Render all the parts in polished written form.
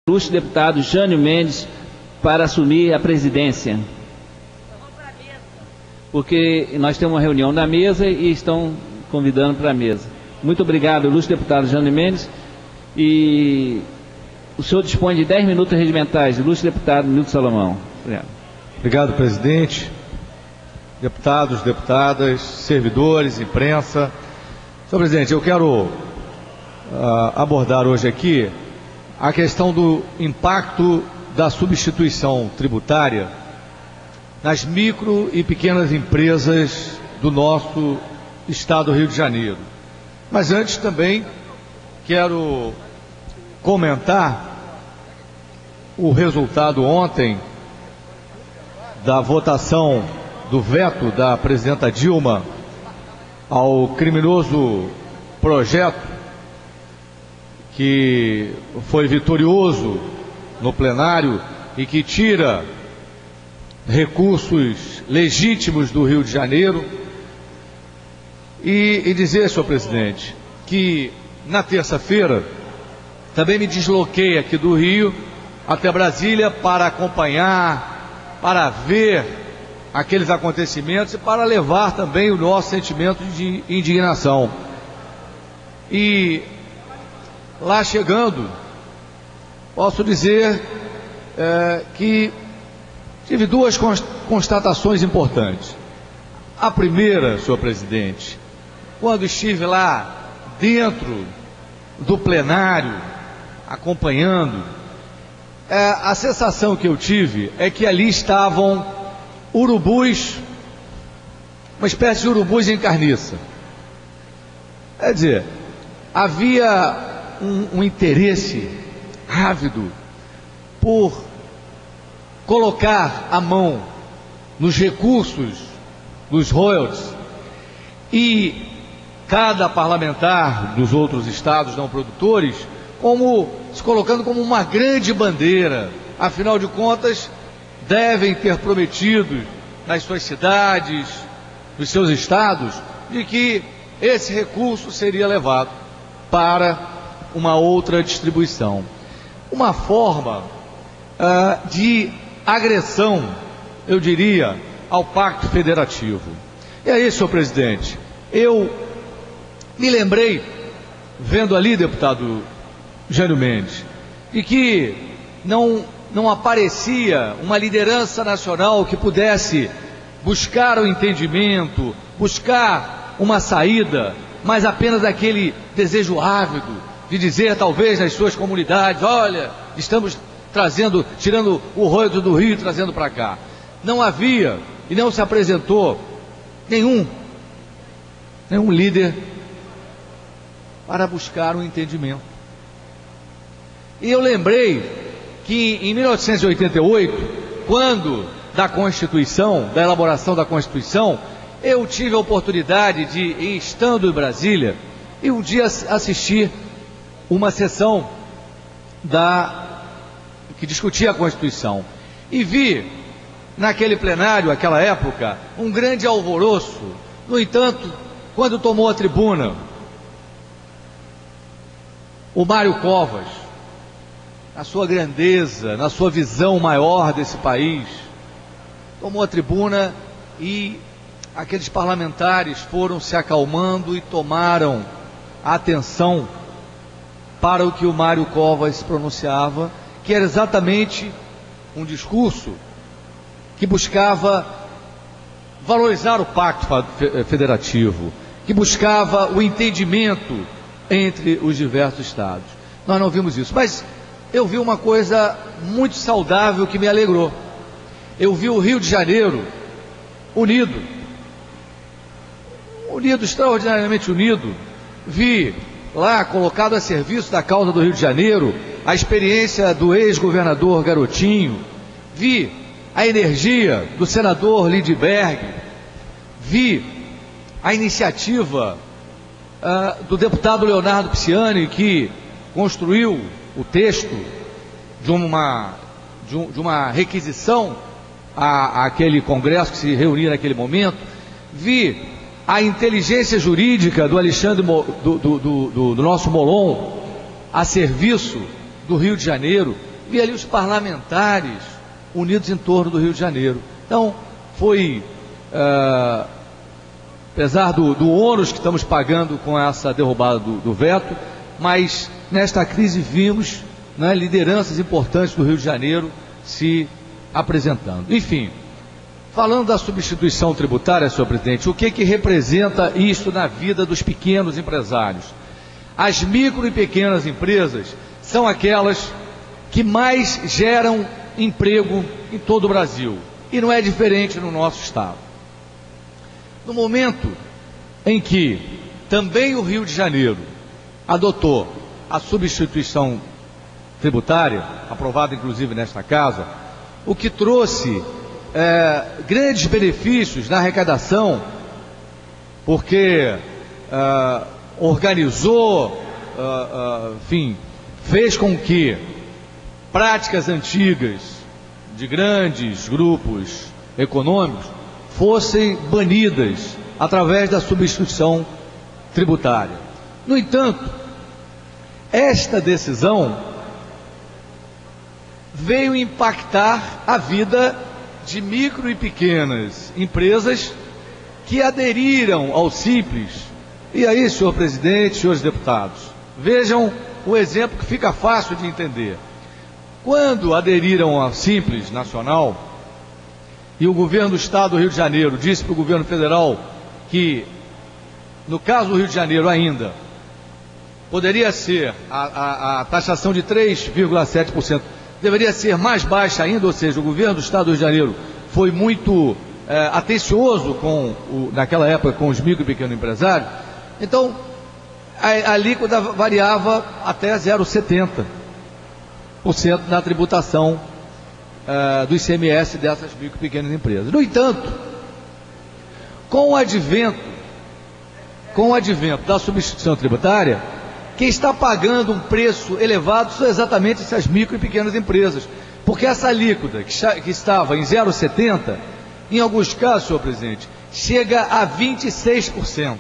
ilustre deputado Jânio Mendes para assumir a presidência. Porque nós temos uma reunião da mesa e estão convidando para a mesa. Muito obrigado, ilustre deputado Jânio Mendes. E o senhor dispõe de 10 minutos regimentais, ilustre deputado Milton Salomão. Obrigado. Obrigado, presidente. Deputados, deputadas, servidores, imprensa. Senhor presidente, eu quero abordar hoje aqui a questão do impacto da substituição tributária nas micro e pequenas empresas do nosso estado do Rio de Janeiro. Mas antes também quero comentar o resultado ontem da votação do veto da presidenta Dilma ao criminoso projeto que foi vitorioso no plenário e que tira recursos legítimos do Rio de Janeiro. E dizer, senhor presidente, que na terça-feira também me desloquei aqui do Rio até Brasília para acompanhar, para ver aqueles acontecimentos e para levar também o nosso sentimento de indignação. E lá chegando, posso dizer que tive duas constatações importantes. A primeira, senhor presidente, quando estive lá dentro do plenário, acompanhando, a sensação que eu tive é que ali estavam urubus, uma espécie de urubus em carniça. Quer dizer, havia um interesse ávido por colocar a mão nos recursos dos royalties, e cada parlamentar dos outros estados não produtores se colocando como uma grande bandeira. Afinal de contas, devem ter prometido nas suas cidades, nos seus estados, de que esse recurso seria levado para uma outra distribuição. Uma forma de agressão, eu diria, ao Pacto Federativo. E aí, senhor presidente, eu me lembrei, vendo ali, deputado Jânio Mendes, de que não aparecia uma liderança nacional que pudesse buscar o entendimento, buscar uma saída, mas apenas aquele desejo ávido de dizer, talvez, nas suas comunidades: olha, estamos tirando o royalties do Rio e trazendo para cá. Não havia e não se apresentou nenhum líder para buscar um entendimento. E eu lembrei que em 1988, quando da elaboração da Constituição, eu tive a oportunidade de, estando em Brasília, e um dia assistir uma sessão que discutia a Constituição, e vi naquele plenário, naquela época, um grande alvoroço. No entanto, quando tomou a tribuna o Mário Covas, na sua grandeza, na sua visão maior desse país, tomou a tribuna e aqueles parlamentares foram se acalmando e tomaram a atenção para o que o Mário Covas pronunciava, que era exatamente um discurso que buscava valorizar o Pacto Federativo, que buscava o entendimento entre os diversos estados. Nós não vimos isso, mas eu vi uma coisa muito saudável que me alegrou. Eu vi o Rio de Janeiro unido, extraordinariamente unido. Vi lá, colocado a serviço da causa do Rio de Janeiro, a experiência do ex-governador Garotinho. Vi a energia do senador Lindbergh. Vi a iniciativa do deputado Leonardo Pisciani, que construiu o texto de uma requisição àquele congresso que se reunia naquele momento. Vi a inteligência jurídica do Alexandre, do nosso Molon, a serviço do Rio de Janeiro. vi ali os parlamentares unidos em torno do Rio de Janeiro. Então, foi, apesar do ônus que estamos pagando com essa derrubada do veto, mas nesta crise vimos, né, lideranças importantes do Rio de Janeiro se apresentando. Enfim, falando da substituição tributária, senhor presidente, o que representa isso na vida dos pequenos empresários? As micro e pequenas empresas são aquelas que mais geram emprego em todo o Brasil, e não é diferente no nosso estado. No momento em que também o Rio de Janeiro adotou a substituição tributária, aprovada inclusive nesta casa, o que trouxe grandes benefícios na arrecadação, porque organizou, enfim, fez com que práticas antigas de grandes grupos econômicos fossem banidas através da substituição tributária. No entanto, esta decisão veio impactar a vida de micro e pequenas empresas que aderiram ao Simples. E aí, senhor presidente, senhores deputados, vejam o exemplo que fica fácil de entender. Quando aderiram ao Simples Nacional, e o governo do estado do Rio de Janeiro disse para o governo federal que, no caso do Rio de Janeiro ainda, poderia ser a taxação de 3,7%, deveria ser mais baixa ainda, ou seja, o governo do estado do Rio de Janeiro foi muito atencioso naquela época com os micro e pequenos empresários. Então, a alíquota variava até 0,70% na tributação do ICMS dessas micro e pequenas empresas. No entanto, com o advento da substituição tributária, quem está pagando um preço elevado são exatamente essas micro e pequenas empresas, porque essa alíquota que estava em 0,70%, em alguns casos, senhor presidente, chega a 26%.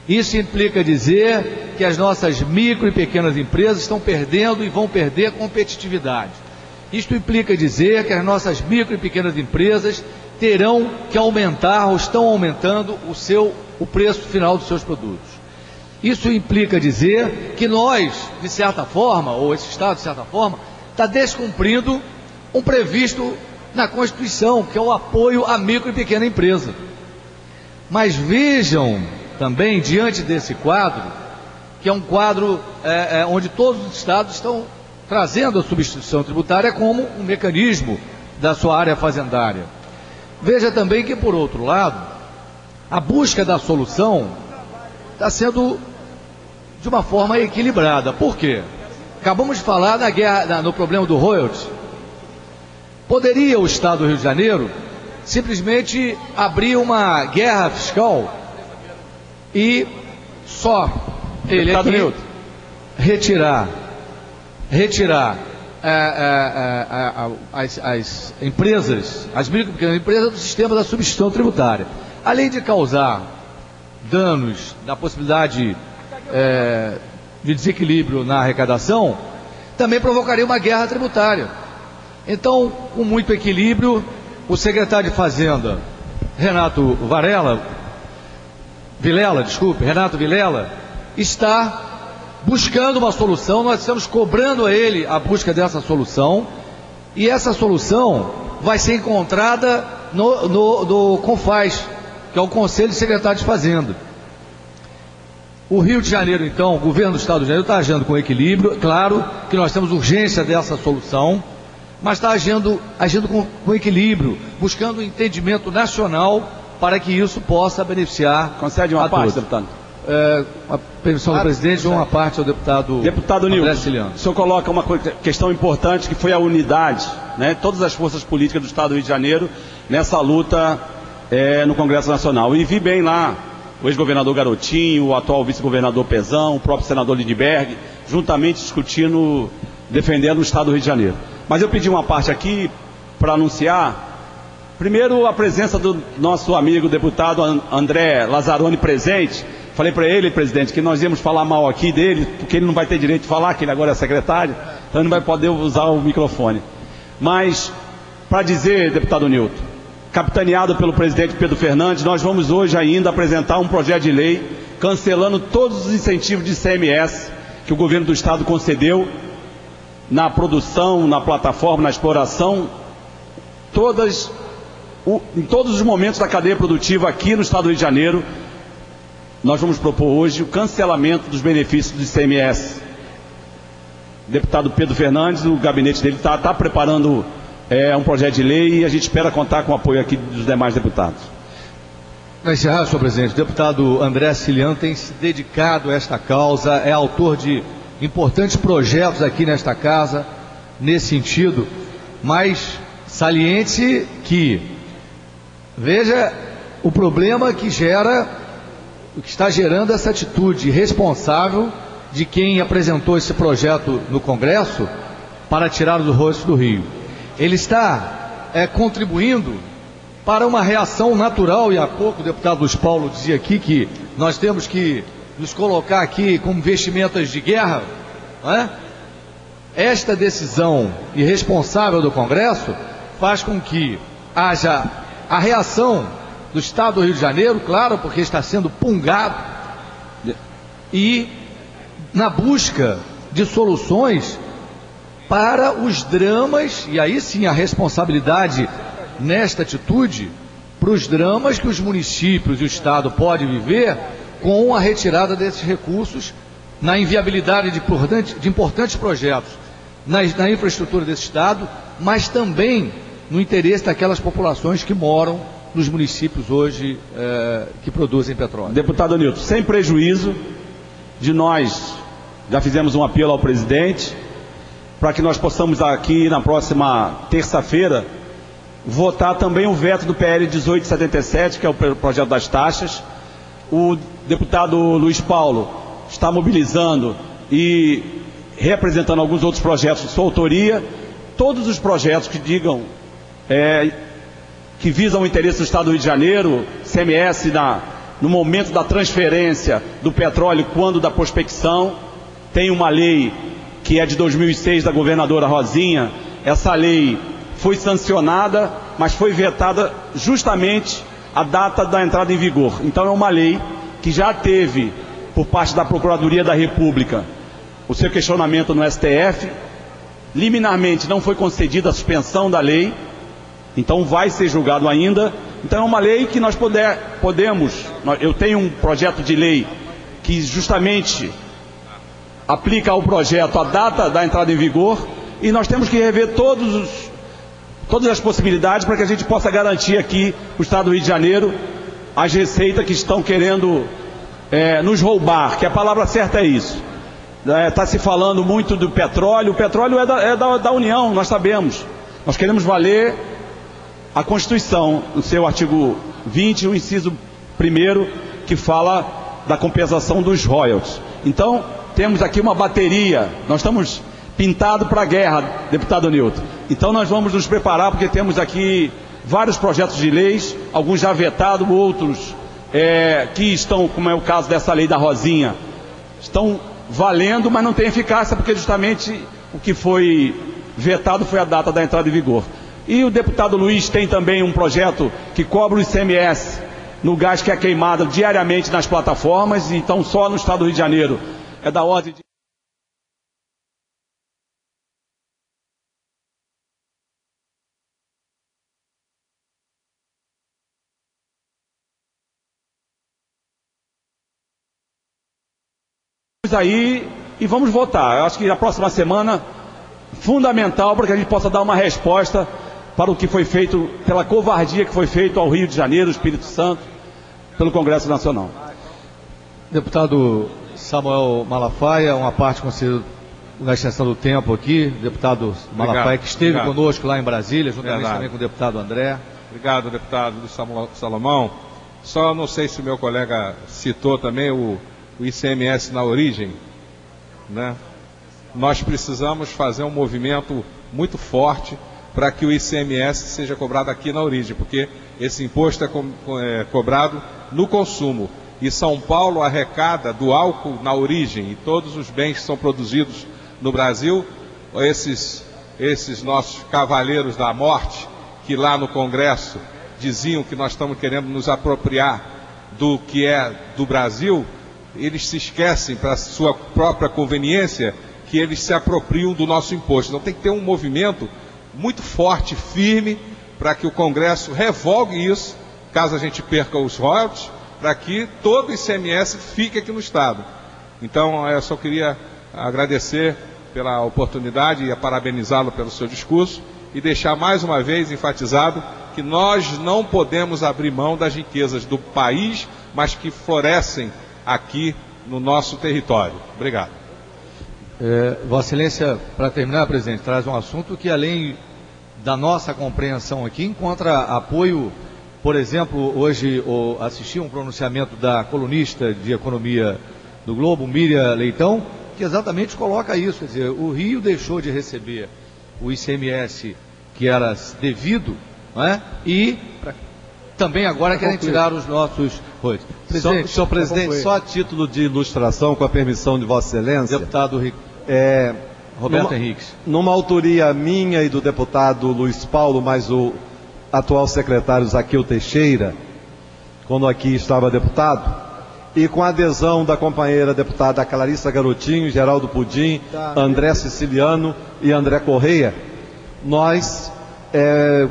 Isso implica dizer que as nossas micro e pequenas empresas estão perdendo e vão perder competitividade. Isto implica dizer que as nossas micro e pequenas empresas terão que aumentar ou estão aumentando o preço final dos seus produtos. Isso implica dizer que nós, de certa forma, ou esse Estado, de certa forma, está descumprindo um previsto na Constituição, que é o apoio à micro e pequena empresa. Mas vejam também, diante desse quadro, que é um quadro onde todos os estados estão trazendo a substituição tributária como um mecanismo da sua área fazendária. Veja também que, por outro lado, a busca da solução está sendo de uma forma equilibrada. Por quê? Acabamos de falar no problema do royalties. Poderia o Estado do Rio de Janeiro simplesmente abrir uma guerra fiscal e só ele aqui retirar as empresas, as micro e pequenas empresas do sistema da substituição tributária, além de causar danos na possibilidade de desequilíbrio na arrecadação, também provocaria uma guerra tributária. Então, com muito equilíbrio, o secretário de Fazenda, Renato Vilela, está buscando uma solução. Nós estamos cobrando a ele a busca dessa solução, e essa solução vai ser encontrada no CONFAZ, que é o Conselho de Secretários de Fazenda. O Rio de Janeiro, então, o governo do Estado do Rio de Janeiro está agindo com equilíbrio. Claro que nós temos urgência dessa solução, mas está agindo com equilíbrio, buscando um entendimento nacional para que isso possa beneficiar. Concede uma parte, deputado? A permissão do presidente, uma parte ao deputado Nilton. O senhor coloca uma questão importante, que foi a unidade, né? Todas as forças políticas do Estado do Rio de Janeiro nessa luta no Congresso Nacional. E vi bem lá o ex-governador Garotinho, o atual vice-governador Pezão, o próprio senador Lindbergh, juntamente discutindo, defendendo o Estado do Rio de Janeiro. Mas eu pedi uma parte aqui para anunciar, primeiro, a presença do nosso amigo deputado André Lazzaroni presente, Falei para ele, presidente, que nós íamos falar mal aqui dele, porque ele não vai ter direito de falar, que ele agora é secretário, então ele não vai poder usar o microfone. Mas, para dizer, deputado Nilton, capitaneado pelo presidente Pedro Fernandes, nós vamos hoje ainda apresentar um projeto de lei cancelando todos os incentivos de ICMS que o governo do estado concedeu na produção, na plataforma, na exploração, em todos os momentos da cadeia produtiva aqui no estado do Rio de Janeiro. Nós vamos propor hoje o cancelamento dos benefícios do ICMS. O deputado Pedro Fernandes, o gabinete dele está preparando um projeto de lei e a gente espera contar com o apoio aqui dos demais deputados. Para encerrar, senhor presidente, o deputado André Ciliano tem se dedicado a esta causa, é autor de importantes projetos aqui nesta casa, nesse sentido, mas saliente que, veja o problema que está gerando essa atitude irresponsável de quem apresentou esse projeto no Congresso para tirar os rostos do Rio. Ele está contribuindo para uma reação natural, e há pouco o deputado Luiz Paulo dizia aqui que nós temos que nos colocar aqui como vestimentas de guerra, não é? Esta decisão irresponsável do Congresso faz com que haja a reação do Estado do Rio de Janeiro, claro, porque está sendo pungado, e na busca de soluções para os dramas, e aí sim a responsabilidade nesta atitude, para os dramas que os municípios e o Estado podem viver com a retirada desses recursos, na inviabilidade de importantes projetos na infraestrutura desse Estado, mas também no interesse daquelas populações que moram nos municípios hoje que produzem petróleo. Deputado Nilton, sem prejuízo de nós, já fizemos um apelo ao presidente para que nós possamos aqui na próxima terça-feira votar também o veto do PL 1877, que é o projeto das taxas. O deputado Luiz Paulo está mobilizando e representando alguns outros projetos de sua autoria. Todos os projetos que digam que visam o interesse do Estado do Rio de Janeiro, CMS no momento da transferência do petróleo, quando da prospecção. Tem uma lei que é de 2006 da governadora Rosinha. Essa lei foi sancionada, mas foi vetada justamente a data da entrada em vigor. Então é uma lei que já teve, por parte da Procuradoria da República, o seu questionamento no STF. Liminarmente não foi concedida a suspensão da lei, então vai ser julgado ainda. Então é uma lei que nós podemos, eu tenho um projeto de lei que justamente aplica ao projeto a data da entrada em vigor, e nós temos que rever todas as possibilidades para que a gente possa garantir aqui o Estado do Rio de Janeiro as receitas que estão querendo nos roubar, que a palavra certa é isso. Está se falando muito do petróleo. O petróleo é da União, nós sabemos. Nós queremos valer a Constituição, no seu artigo 20, o inciso 1º, que fala da compensação dos royalties. Então, temos aqui uma bateria, nós estamos pintados para a guerra, deputado Nilton. Então nós vamos nos preparar, porque temos aqui vários projetos de leis, alguns já vetados, outros que estão, como é o caso dessa lei da Rosinha, estão valendo, mas não tem eficácia, porque justamente o que foi vetado foi a data da entrada em vigor. E o deputado Luiz tem também um projeto que cobra o ICMS no gás que é queimado diariamente nas plataformas, então só no Estado do Rio de Janeiro é da ordem de... aí e vamos votar. Eu acho que a próxima semana fundamental para que a gente possa dar uma resposta para o que foi feito, pela covardia que foi feito ao Rio de Janeiro, Espírito Santo, pelo Congresso Nacional. Deputado Samuel Malafaia, uma parte concedida na extensão do tempo aqui, deputado Malafaia, que esteve conosco lá em Brasília, juntamente também com o deputado André. Obrigado, deputado Luiz Salomão. Só não sei se o meu colega citou também o ICMS na origem, né? Nós precisamos fazer um movimento muito forte para que o ICMS seja cobrado aqui na origem, porque esse imposto é cobrado no consumo. e São Paulo arrecada do álcool na origem e todos os bens que são produzidos no Brasil, esses nossos cavaleiros da morte, que lá no Congresso diziam que nós estamos querendo nos apropriar do que é do Brasil, eles se esquecem, para sua própria conveniência, que eles se apropriam do nosso imposto. Então tem que ter um movimento muito forte, firme, para que o Congresso revogue isso, caso a gente perca os royalties, para que todo o ICMS fique aqui no Estado. Então eu só queria agradecer pela oportunidade e parabenizá-lo pelo seu discurso e deixar mais uma vez enfatizado que nós não podemos abrir mão das riquezas do país, mas que florescem aqui no nosso território. Obrigado. Vossa Excelência, para terminar, presidente, traz um assunto que, além da nossa compreensão aqui, encontra apoio. Por exemplo, hoje assisti um pronunciamento da colunista de economia do Globo, Miriam Leitão, que exatamente coloca isso, quer dizer, o Rio deixou de receber o ICMS que era devido, não é? E também agora querem tirar os nossos royalties. Senhor presidente, só a título de ilustração, com a permissão de Vossa Excelência, Deputado Roberto Henriques. Numa autoria minha e do deputado Luiz Paulo, mais o atual secretário Zaqueu Teixeira, quando aqui estava deputado, e com a adesão da companheira deputada Clarissa Garotinho, Geraldo Pudim, André Siciliano e André Correia, nós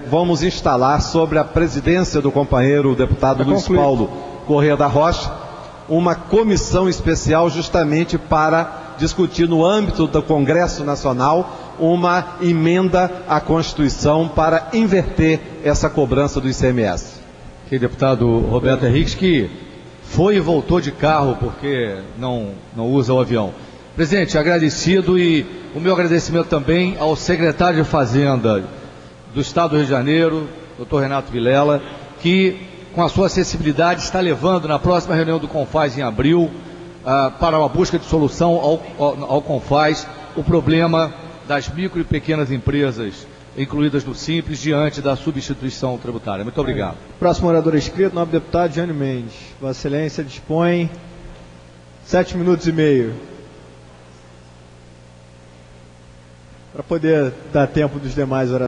vamos instalar sobre a presidência do companheiro deputado Luiz Paulo Correia da Rocha uma comissão especial justamente para discutir no âmbito do Congresso Nacional uma emenda à Constituição para inverter essa cobrança do ICMS. Que deputado Roberto Henriques, que foi e voltou de carro porque não usa o avião. Presidente, agradecido, e o meu agradecimento também ao secretário de Fazenda do Estado do Rio de Janeiro, Dr. Renato Vilela, que com a sua acessibilidade está levando na próxima reunião do CONFAS em abril para uma busca de solução ao CONFAS o problema das micro e pequenas empresas incluídas no Simples diante da substituição tributária. Muito obrigado. Próximo orador inscrito, nobre deputado Jânio Mendes. Vossa Excelência dispõe 7 minutos e meio. Para poder dar tempo dos demais oradores.